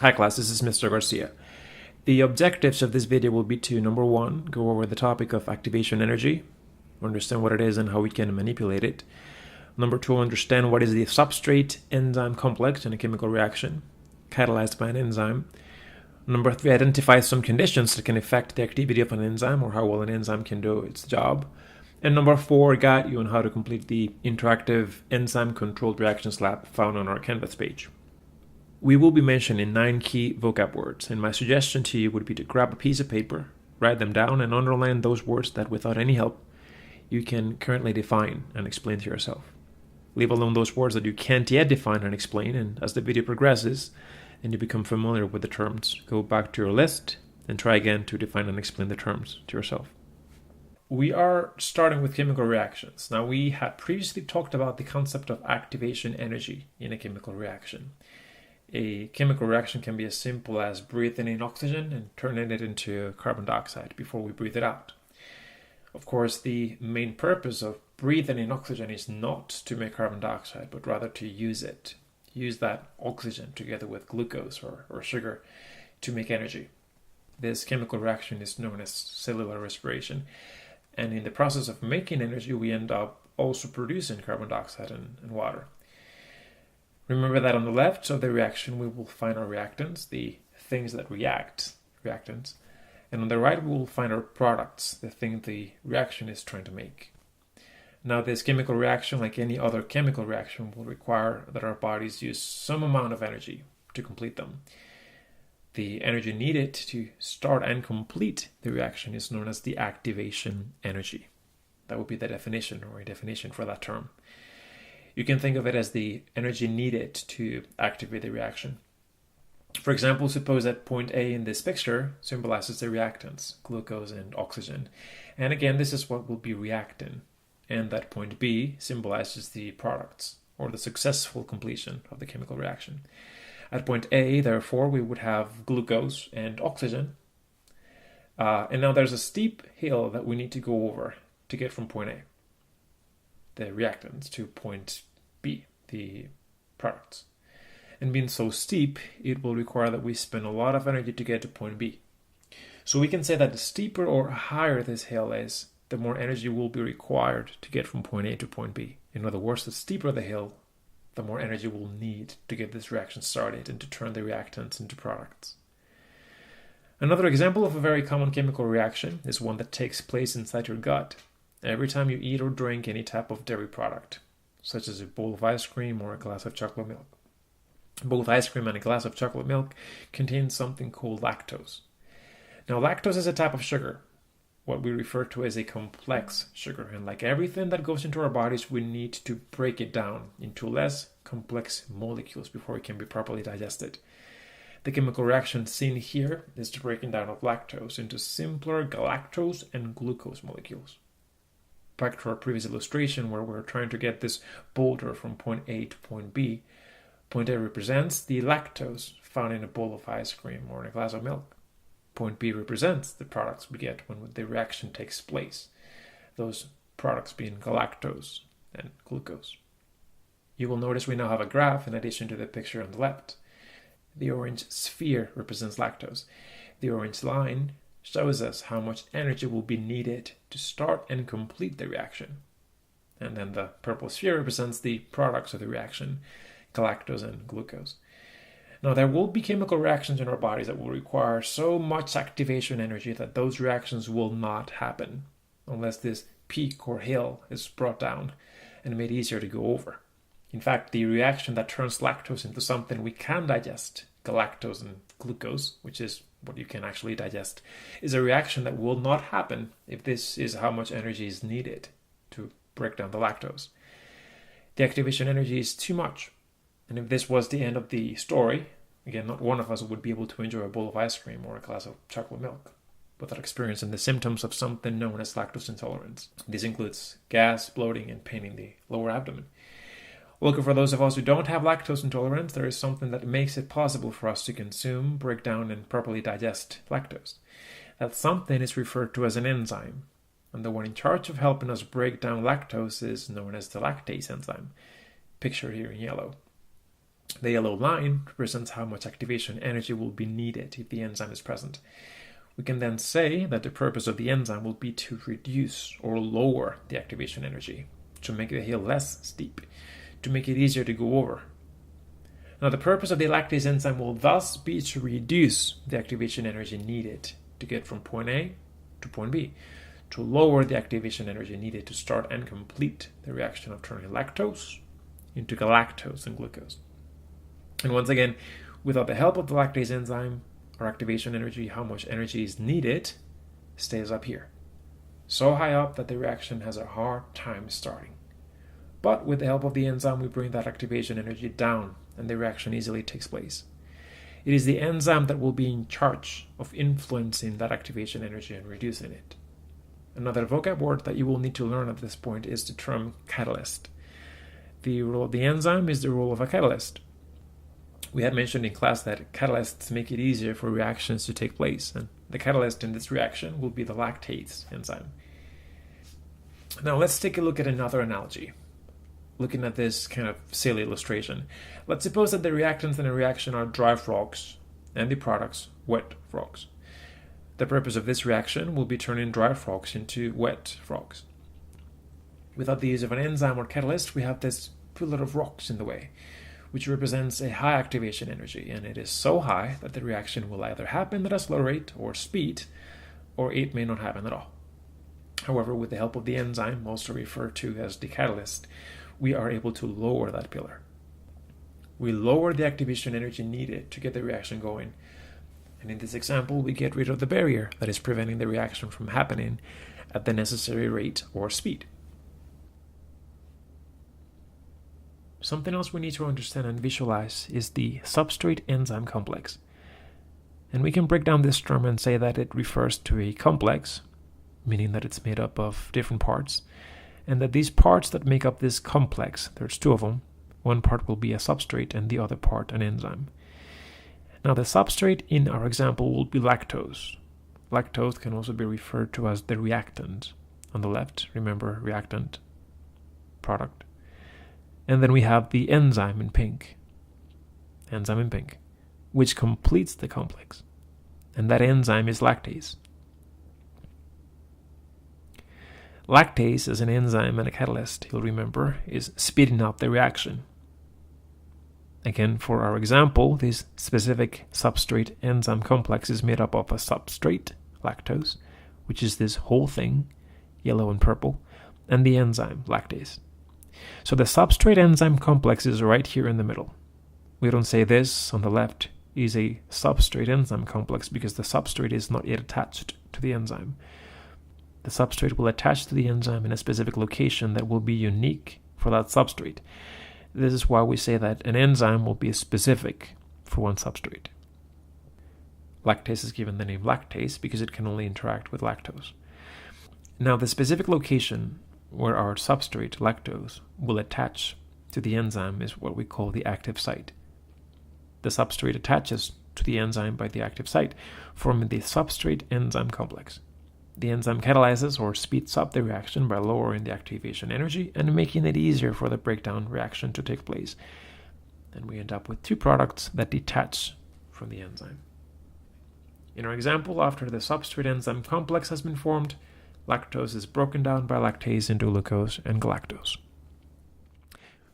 Hi class, this is Mr. Garcia. The objectives of this video will be to, number one, go over the topic of activation energy, understand what it is and how we can manipulate it. Number two, understand what is the substrate enzyme complex in a chemical reaction catalyzed by an enzyme. Number three, identify some conditions that can affect the activity of an enzyme or how well an enzyme can do its job. And number four, guide you on how to complete the interactive enzyme-controlled reactions lab found on our Canvas page. We will be mentioning 9 key vocab words, and my suggestion to you would be to grab a piece of paper, write them down, and underline those words that, without any help, you can currently define and explain to yourself. Leave alone those words that you can't yet define and explain, and as the video progresses and you become familiar with the terms, go back to your list and try again to define and explain the terms to yourself. We are starting with chemical reactions. Now, we had previously talked about the concept of activation energy in a chemical reaction. A chemical reaction can be as simple as breathing in oxygen and turning it into carbon dioxide before we breathe it out. Of course, the main purpose of breathing in oxygen is not to make carbon dioxide, but rather to use it. Use that oxygen together with glucose or sugar to make energy. This chemical reaction is known as cellular respiration. And in the process of making energy, we end up also producing carbon dioxide and water. Remember that on the left of the reaction, we will find our reactants, the things that react, reactants. And on the right, we will find our products, the thing the reaction is trying to make. Now, this chemical reaction, like any other chemical reaction, will require that our bodies use some amount of energy to complete them. The energy needed to start and complete the reaction is known as the activation energy. That would be the definition or a definition for that term. You can think of it as the energy needed to activate the reaction. For example, suppose that point A in this picture symbolizes the reactants, glucose and oxygen. And again, this is what will be reacting. And that point B symbolizes the products, or the successful completion of the chemical reaction. At point A, therefore, we would have glucose and oxygen. And now there's a steep hill that we need to go over to get from point A, the reactants, to point B, the products. And being so steep, it will require that we spend a lot of energy to get to point B. So we can say that the steeper or higher this hill is, the more energy will be required to get from point A to point B. In other words, the steeper the hill, the more energy we'll need to get this reaction started and to turn the reactants into products. Another example of a very common chemical reaction is one that takes place inside your gut every time you eat or drink any type of dairy product, such as a bowl of ice cream or a glass of chocolate milk. Both ice cream and a glass of chocolate milk contain something called lactose. Now, lactose is a type of sugar, what we refer to as a complex sugar. And like everything that goes into our bodies, we need to break it down into less complex molecules before it can be properly digested. The chemical reaction seen here is the breaking down of lactose into simpler galactose and glucose molecules. Back to our previous illustration where we're trying to get this boulder from point A to point B. Point A represents the lactose found in a bowl of ice cream or in a glass of milk. Point B represents the products we get when the reaction takes place, those products being galactose and glucose. You will notice we now have a graph in addition to the picture on the left. The orange sphere represents lactose. The orange line shows us how much energy will be needed to start and complete the reaction. And then the purple sphere represents the products of the reaction, galactose and glucose. Now, there will be chemical reactions in our bodies that will require so much activation energy that those reactions will not happen unless this peak or hill is brought down and made easier to go over. In fact, the reaction that turns lactose into something we can digest, galactose and glucose, which is what you can actually digest, is a reaction that will not happen if this is how much energy is needed to break down the lactose. The activation energy is too much. And if this was the end of the story, again, not one of us would be able to enjoy a bowl of ice cream or a glass of chocolate milk without experiencing the symptoms of something known as lactose intolerance. This includes gas, bloating, and pain in the lower abdomen. Luckily for those of us who don't have lactose intolerance, there is something that makes it possible for us to consume, break down, and properly digest lactose. That something is referred to as an enzyme, and the one in charge of helping us break down lactose is known as the lactase enzyme, pictured here in yellow. The yellow line represents how much activation energy will be needed if the enzyme is present. We can then say that the purpose of the enzyme will be to reduce or lower the activation energy, to make the hill less steep, to make it easier to go over. Now, the purpose of the lactase enzyme will thus be to reduce the activation energy needed to get from point A to point B, to lower the activation energy needed to start and complete the reaction of turning lactose into galactose and glucose. And once again, without the help of the lactase enzyme, our activation energy, how much energy is needed, stays up here. So high up that the reaction has a hard time starting. But with the help of the enzyme, we bring that activation energy down and the reaction easily takes place. It is the enzyme that will be in charge of influencing that activation energy and reducing it. Another vocab word that you will need to learn at this point is the term catalyst. The role of the enzyme is the role of a catalyst. We had mentioned in class that catalysts make it easier for reactions to take place, and the catalyst in this reaction will be the lactase enzyme. Now let's take a look at another analogy. Looking at this kind of silly illustration, let's suppose that the reactants in a reaction are dry frogs and the products wet frogs. The purpose of this reaction will be turning dry frogs into wet frogs. Without the use of an enzyme or catalyst, we have this pillar of rocks in the way, which represents a high activation energy, and it is so high that the reaction will either happen at a slow rate or speed, or it may not happen at all. However, with the help of the enzyme, also referred to as the catalyst, we are able to lower that pillar. We lower the activation energy needed to get the reaction going, and in this example, we get rid of the barrier that is preventing the reaction from happening at the necessary rate or speed. Something else we need to understand and visualize is the substrate-enzyme complex. And we can break down this term and say that it refers to a complex, meaning that it's made up of different parts, and that these parts that make up this complex, there's two of them, one part will be a substrate and the other part an enzyme. Now the substrate in our example will be lactose. Lactose can also be referred to as the reactant. On the left, remember, reactant, product. And then we have the enzyme in pink, which completes the complex. And that enzyme is lactase. Lactase as an enzyme and a catalyst, you'll remember, is speeding up the reaction. Again, for our example, this specific substrate enzyme complex is made up of a substrate, lactose, which is this whole thing, yellow and purple, and the enzyme, lactase. So the substrate enzyme complex is right here in the middle. We don't say this on the left is a substrate enzyme complex because the substrate is not yet attached to the enzyme. The substrate will attach to the enzyme in a specific location that will be unique for that substrate. This is why we say that an enzyme will be specific for one substrate. Lactase is given the name lactase because it can only interact with lactose. Now, the specific location where our substrate, lactose, will attach to the enzyme is what we call the active site. The substrate attaches to the enzyme by the active site, forming the substrate enzyme complex. The enzyme catalyzes or speeds up the reaction by lowering the activation energy and making it easier for the breakdown reaction to take place. And we end up with two products that detach from the enzyme. In our example, after the substrate enzyme complex has been formed, lactose is broken down by lactase into glucose and galactose.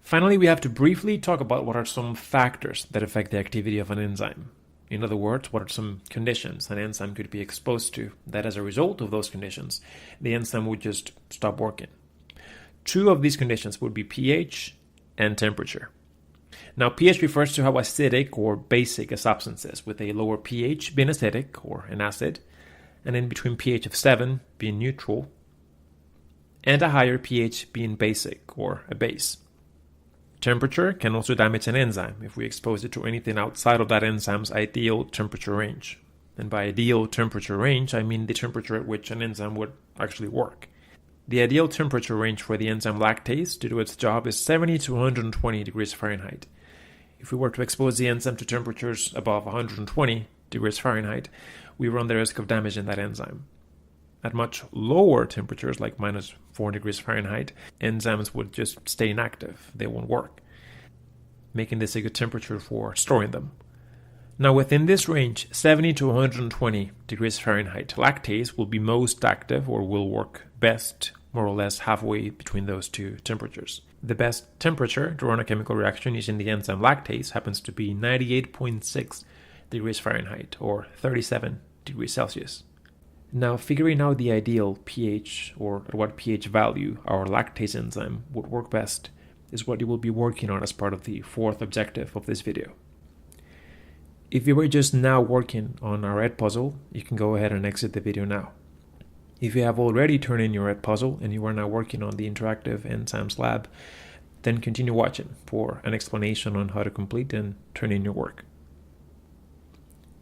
Finally, we have to briefly talk about what are some factors that affect the activity of an enzyme. In other words, what are some conditions an enzyme could be exposed to that as a result of those conditions, the enzyme would just stop working. Two of these conditions would be pH and temperature. Now, pH refers to how acidic or basic a substance is, with a lower pH being acidic or an acid, and in between pH of 7 being neutral, and a higher pH being basic or a base. Temperature can also damage an enzyme if we expose it to anything outside of that enzyme's ideal temperature range. And by ideal temperature range, I mean the temperature at which an enzyme would actually work. The ideal temperature range for the enzyme lactase to do its job is 70 to 120 degrees Fahrenheit. If we were to expose the enzyme to temperatures above 120 degrees Fahrenheit, we run the risk of damaging that enzyme. At much lower temperatures, like minus 4 degrees Fahrenheit, enzymes would just stay inactive. They won't work. making this a good temperature for storing them. Now within this range, 70 to 120 degrees Fahrenheit, lactase will be most active or will work best more or less halfway between those two temperatures. The best temperature to run a chemical reaction using the enzyme lactase happens to be 98.6 degrees Fahrenheit or 37 degrees Celsius. Now, figuring out the ideal pH or at what pH value our lactase enzyme would work best is what you will be working on as part of the fourth objective of this video. If you were just now working on our Edpuzzle, you can go ahead and exit the video now. If you have already turned in your Edpuzzle and you are now working on the interactive enzymes lab, then continue watching for an explanation on how to complete and turn in your work.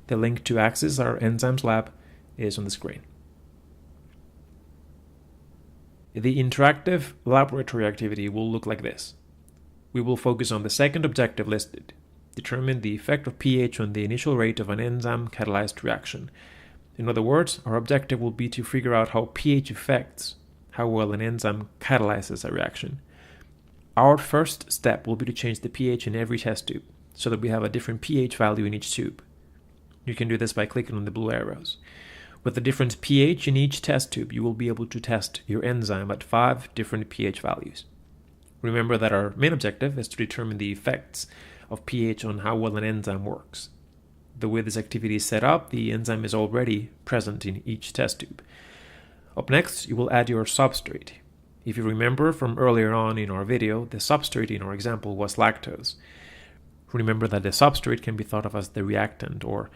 The link to access our enzymes lab is on the screen. The interactive laboratory activity will look like this. We will focus on the second objective listed, determine the effect of pH on the initial rate of an enzyme-catalyzed reaction. In other words, our objective will be to figure out how pH affects how well an enzyme catalyzes a reaction. Our first step will be to change the pH in every test tube so that we have a different pH value in each tube. You can do this by clicking on the blue arrows. With the different pH in each test tube, you will be able to test your enzyme at 5 different pH values. Remember that our main objective is to determine the effects of pH on how well an enzyme works. The way this activity is set up, the enzyme is already present in each test tube. Up next, you will add your substrate. If you remember from earlier on in our video, the substrate in our example was lactose. Remember that the substrate can be thought of as the reactant, or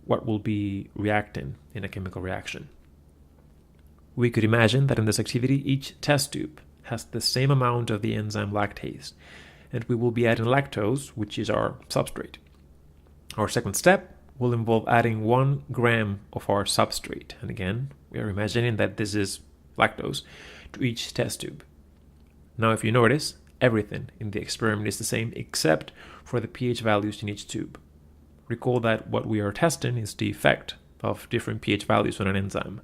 what will be reacting in a chemical reaction. We could imagine that in this activity, each test tube has the same amount of the enzyme lactase, and we will be adding lactose, which is our substrate. Our second step will involve adding 1 gram of our substrate, and again, we are imagining that this is lactose, to each test tube. Now if you notice, everything in the experiment is the same except for the pH values in each tube. Recall that what we are testing is the effect of different pH values on an enzyme.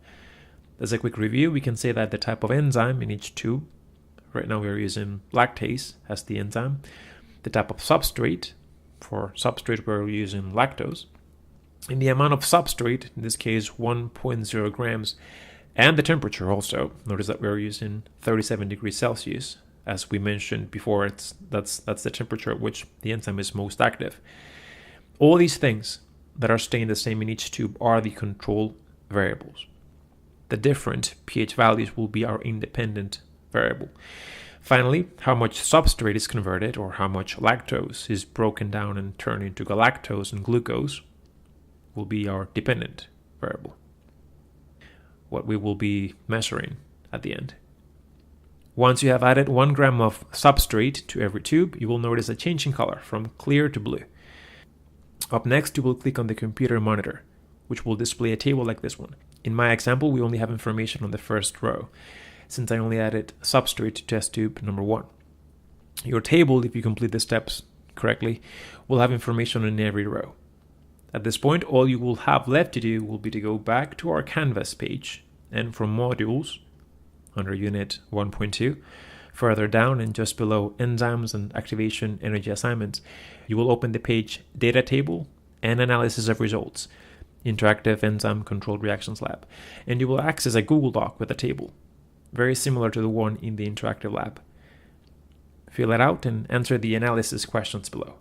As a quick review, we can say that the type of enzyme in each tube, right now we are using lactase as the enzyme, the type of substrate, for substrate we're using lactose, and the amount of substrate, in this case 1.0 grams, and the temperature also. Notice that we're using 37 degrees Celsius. As we mentioned before, that's the temperature at which the enzyme is most active. All these things that are staying the same in each tube are the control variables. The different pH values will be our independent variable. Finally, how much substrate is converted, or how much lactose is broken down and turned into galactose and glucose, will be our dependent variable, what we will be measuring at the end. Once you have added 1 gram of substrate to every tube, you will notice a change in color from clear to blue. Up next, you will click on the computer monitor, which will display a table like this one. In my example, we only have information on the first row, since I only added substrate to test tube number 1. Your table, if you complete the steps correctly, will have information on every row. At this point, all you will have left to do will be to go back to our Canvas page, and from modules, under unit 1.2, further down and just below enzymes and activation energy assignments, you will open the page Data Table and Analysis of Results, Interactive Enzyme-Controlled Reactions Lab, and you will access a Google Doc with a table, very similar to the one in the interactive lab. Fill it out and answer the analysis questions below.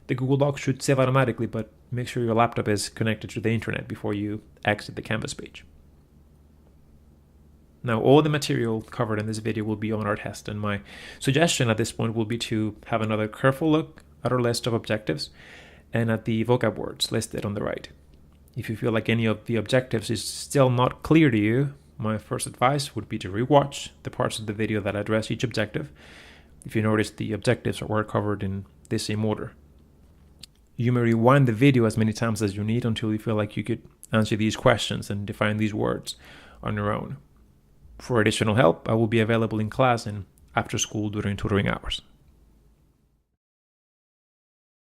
The Google Doc should save automatically, but make sure your laptop is connected to the internet before you exit the Canvas page. Now, all the material covered in this video will be on our test, and my suggestion at this point will be to have another careful look at our list of objectives and at the vocab words listed on the right. If you feel like any of the objectives is still not clear to you, my first advice would be to rewatch the parts of the video that address each objective, if you notice the objectives were covered in the same order. You may rewind the video as many times as you need until you feel like you could answer these questions and define these words on your own. For additional help, I will be available in class and after school during tutoring hours.